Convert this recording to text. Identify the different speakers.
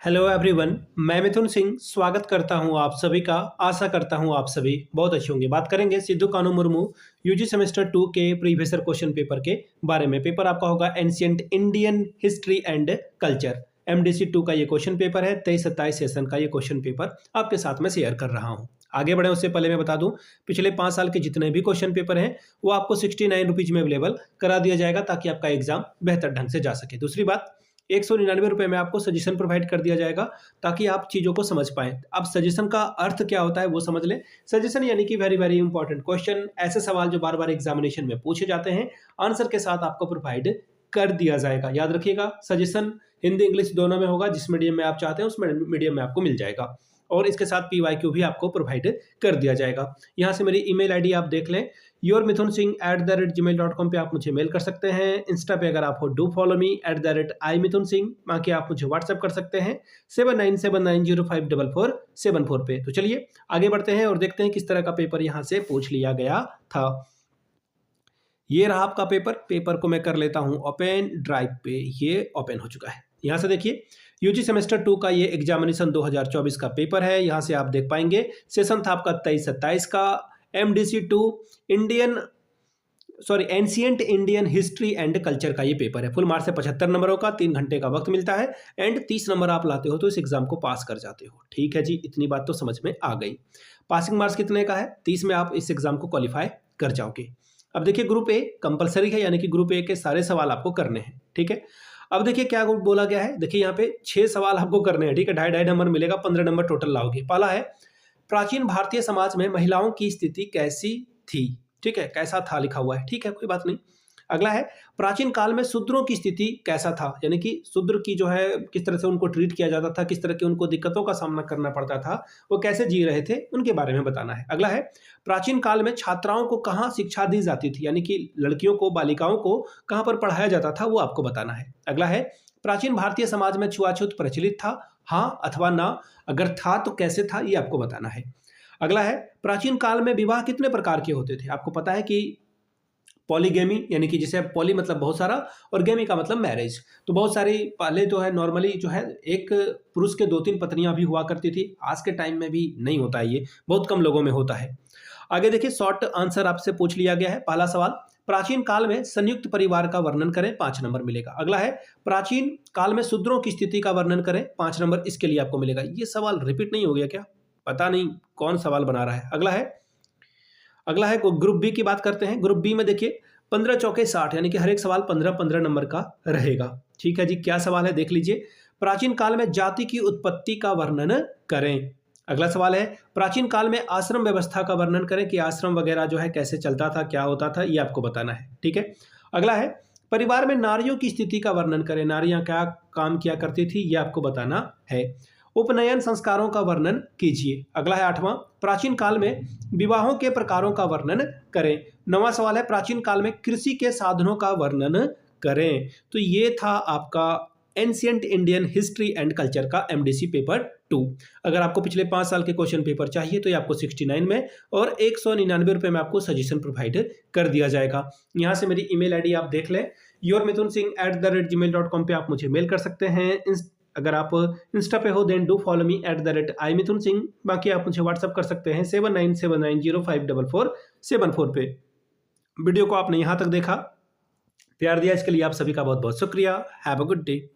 Speaker 1: Hello everyone, मैं मिथुन सिंह स्वागत करता हूं आप सभी का। आशा करता हूं आप सभी बहुत अच्छे होंगे। बात करेंगे सिद्धू कान्हू मुर्मू यूजी सेमेस्टर 2 के प्रीवियस ईयर क्वेश्चन पेपर के बारे में। पेपर आपका होगा ancient Indian history and culture. MDC 2 का ये क्वेश्चन पेपर है। 23-27 सेशन का ये क्वेश्चन पेपर आपके साथ में शेयर कर रहा हूँ। आगे बढ़े उससे पहले मैं बता दूं, पिछले 5 साल के जितने भी क्वेश्चन पेपर हैं वो आपको 69 रुपीज में अवेलेबल करा दिया जाएगा ताकि आपका एग्जाम बेहतर ढंग से जा सके। दूसरी बात, 199 रुपये में आपको सजेशन प्रोवाइड कर दिया जाएगा ताकि आप चीज़ों को समझ पाएं। अब सजेशन का अर्थ क्या होता है वो समझ लें। सजेशन यानी कि वेरी वेरी इंपॉर्टेंट क्वेश्चन, ऐसे सवाल जो बार बार एग्जामिनेशन में पूछे जाते हैं, आंसर के साथ आपको प्रोवाइड कर दिया जाएगा। याद रखिएगा, सजेशन हिंदी इंग्लिश दोनों में होगा। जिस मीडियम में आप चाहते हैं उस मीडियम में आपको मिल जाएगा और इसके साथ PYQ भी आपको प्रोवाइड कर दिया जाएगा। यहाँ से मेरी ईमेल आईडी आप देख लें, yourmithunSingh@gmail.com पे आप मुझे मेल कर सकते हैं। इंस्टा पे अगर आप हो डू फॉलो मी @imithunSingh। बाकी आप मुझे व्हाट्सएप कर सकते हैं 7979054474 पे। तो चलिए आगे बढ़ते हैं और देखते हैं किस तरह का पेपर यहाँ से पूछ लिया गया था। ये रहा आपका पेपर को मैं कर लेता हूँ ओपन। ड्राइव पे ये ओपन हो चुका है। यहाँ से देखिए, यूजी सेमेस्टर 2 का ये एग्जामिनेशन 2024 का पेपर है। यहाँ से आप देख पाएंगे सेशन था आपका 23-27 का। MDC 2 ancient Indian history and culture का ये पेपर है। फुल मार्क्स है 75 नंबरों का, 3 घंटे का वक्त मिलता है एंड 30 नंबर आप लाते हो तो इस एग्जाम को पास कर जाते हो। ठीक है जी, इतनी बात तो समझ में आ गई। पासिंग मार्क्स कितने का है? 30 में आप इस एग्जाम को क्वालिफाई कर जाओगे। अब देखिए, ग्रुप ए कंपलसरी है, यानी कि ग्रुप ए के सारे सवाल आपको करने हैं। ठीक है, अब देखिए क्या बोला गया है। देखिए यहाँ पे 6 सवाल आपको करने हैं। ठीक है, 2.5 नंबर मिलेगा, 15 नंबर टोटल लाओगे। पहला है, प्राचीन भारतीय समाज में महिलाओं की स्थिति कैसी थी? ठीक है, कैसा था लिखा हुआ है। ठीक है, कोई बात नहीं। अगला है, प्राचीन काल में शूद्रों की स्थिति कैसा था? यानी कि शूद्र की जो है किस तरह से उनको ट्रीट किया जाता था, किस तरह की उनको दिक्कतों का सामना करना पड़ता था, वो कैसे जी रहे थे, उनके बारे में बताना है। अगला है, प्राचीन काल में छात्राओं को कहाँ शिक्षा दी जाती थी? यानी कि लड़कियों को, बालिकाओं को कहाँ पर पढ़ाया जाता था, वो आपको बताना है। अगला है, प्राचीन भारतीय समाज में छुआछूत प्रचलित था? हाँ अथवा ना, अगर था तो कैसे था, ये आपको बताना है। अगला है, प्राचीन काल में विवाह कितने प्रकार के होते थे? आपको पता है कि पॉलीगेमी, यानी कि जिसे पॉली मतलब बहुत सारा और गेमी का मतलब मैरिज, तो बहुत सारी पहले जो है नॉर्मली जो है एक पुरुष के 2-3 पत्नियां भी हुआ करती थी। आज के टाइम में भी नहीं होता है, ये बहुत कम लोगों में होता है। आगे देखिए, शॉर्ट आंसर आपसे पूछ लिया गया है। पहला सवाल, प्राचीन काल में संयुक्त परिवार का वर्णन करें, 5 नंबर मिलेगा। अगला है, प्राचीन काल में शूद्रों की स्थिति का वर्णन करें, 5 नंबर इसके लिए आपको मिलेगा। ये सवाल रिपीट नहीं हो गया क्या? पता नहीं कौन सवाल बना रहा है। अगला है ग्रुप बी की बात करते हैं। ग्रुप बी में देखिए 15 चौके 60, यानी कि हर एक सवाल 15-15 नंबर का रहेगा। ठीक है जी, क्या सवाल है देख लीजिए। प्राचीन काल में जाति की उत्पत्ति का वर्णन करें। अगला सवाल है, प्राचीन काल में आश्रम व्यवस्था का वर्णन करें कि आश्रम वगैरह जो है कैसे चलता था, क्या होता था, ये आपको बताना है। ठीक है, अगला है, परिवार में नारियों की स्थिति का वर्णन करें, नारियां क्या काम किया करती थी, ये आपको बताना है। उपनयन संस्कारों का वर्णन कीजिए। अगला है 8वां, प्राचीन काल में विवाहों के प्रकारों का वर्णन करें। 9वां सवाल है, प्राचीन काल में कृषि के साधनों का वर्णन करें। तो ये था आपका ancient Indian history and culture का MDC पेपर 2। अगर आपको पिछले 5 साल के क्वेश्चन पेपर चाहिए तो ये आपको 69 में और 199 रुपये में आपको सजेशन प्रोवाइड कर दिया जाएगा। यहाँ से मेरी ईमेल आईडी आप देख लें, yourmithunSingh@gmail.com पे आप मुझे मेल कर सकते हैं। अगर आप इंस्टा पे हो then do follow me @imithunSingh। बाकी आप मुझे व्हाट्सअप कर सकते हैं 7979054474 पे। वीडियो को आपने यहाँ तक देखा, प्यार दिया, इसके लिए आप सभी का बहुत बहुत शुक्रिया। Have a good day.